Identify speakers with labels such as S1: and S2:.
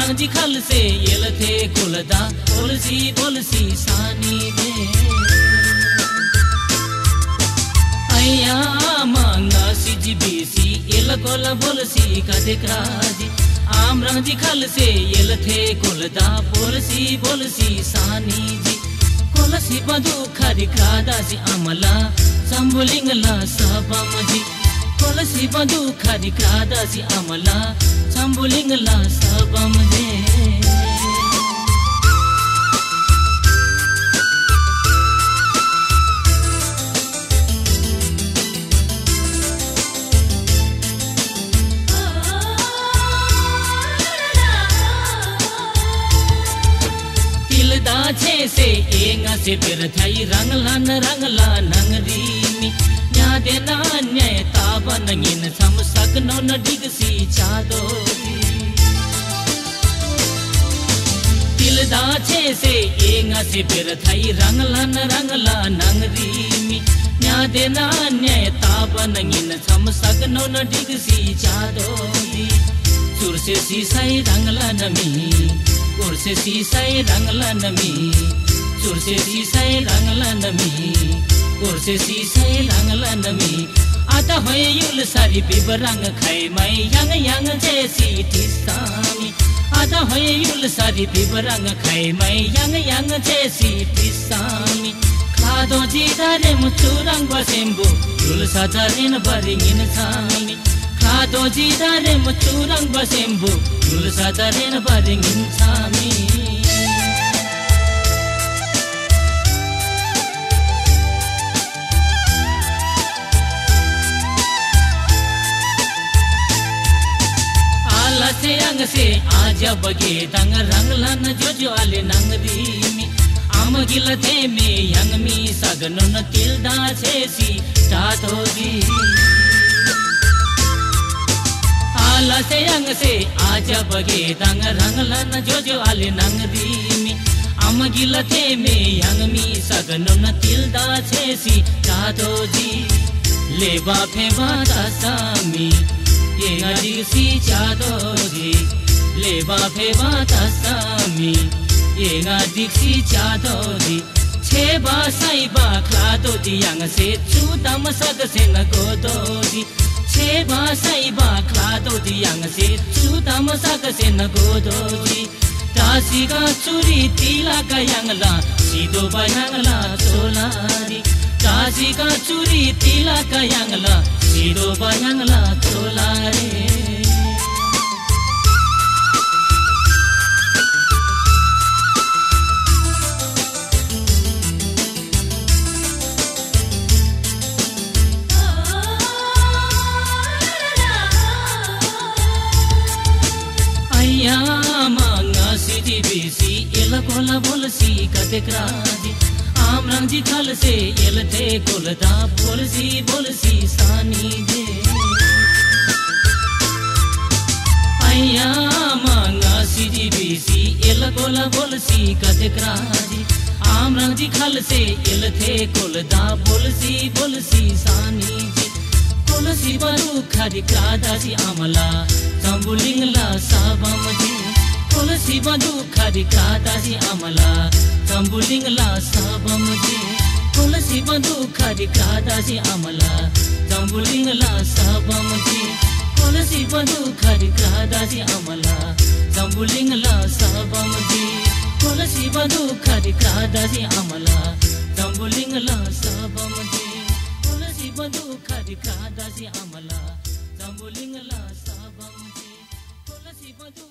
S1: आमरंग जी खल से येल थे कुलदा बोलसी बोलसी सानी दे अया मांगा सीजीबीसी येल कोला बोलसी कदे क्राजी आमरंग जी खल से येल थे कुलदा बोलसी बोलसी सानी जी कोलसी बंधु खरी क्रादा जी अमला संबुलिंगला सबम जी कोलसी बंधु खरी क्रादा जी अमला संबुलिंगला सबम जी छे से एंगा से फिर थाई रंगला नंगरी मी न्या देना न्याय ताबा नंगिन सम सकनो न डिगसी चादो तिलदा छे से एंगा से फिर थाई रंगला नंगरी मी न्या देना न्याय ताबा नंगिन सम सकनो न डिगसी चादो चुर से सीसाई रंगला नमी उर से सीसाई रंगला नमी चुर से सीसाई रंगला नमी उर से सीसाई रंगला नमी आता है युल सारी बिबरंग खाए मैं यांग जैसी टिसामी आता है युल सारी बिबरंग खाए मैं यांग जैसी टिसामी खादो जीदारे मुचुरंग बसेम्बो युल सादारेन बरिंगिन सामी खादो जीदारे मुचुरंग बसेम्बो युल सादारेन बरिंगिन सामी आला से अंग से आजा बगे दंग रंगला न जो आले नंगरी मी आम गिल थे में यंग मी सगनो न तिलदा से सी चादो जी आला से अंग से आजा बगे दंग रंगला न जो आले नंगरी मी आम गिल थे में यंग मी सगनो न तिलदा से सी चादो जी ले बाफे बादा सामी ये नदी सी चादो जी ले बाफे बादा सामी ये नदी सी चादो जी छे बासाई बाखला दो जी यंग से चूदम सग से न गोदो जी छे बासाई बाखला दो जी यंग से चूदम सग से न गोदो जी तासी का चूरी तीला का यंगला सीधो बयंगला चोलारी तासी का चूरी तीला का यंगला सीधो बयंगला चोलारी मांगा सीजीबीसी एल कोला बोलसी कदे क्राजी आमरंग जी खल से एल थे कुलदा बोलसी बोलसी सानी दे अया मांगा सीजीबीसी एल कोला बोलसी कदे क्राजी आमरंग जी खल से एल थे कुलदा बोलसी बोलसी सानी जी कोलसी बरु खरी क्रादा जी अमला संबुलिंगला सबम जी कोलसी बंधु खरी क्रादा जी अमला संबुलिंगला सबम जी कोलसी बंधु खरी क्रादा जी अमला संबुलिंगला सबम जी कोलसी बंधु खरी क्रादा जी अमला संबुलिंगला सबम जी कोलसी बंधु खरी क्रादा जी अमला संबुलिंगला सबम जी कोलसी बंधु खरी क्रादा जी अमला संबुलिंगला सबम जी कोलसी बंधु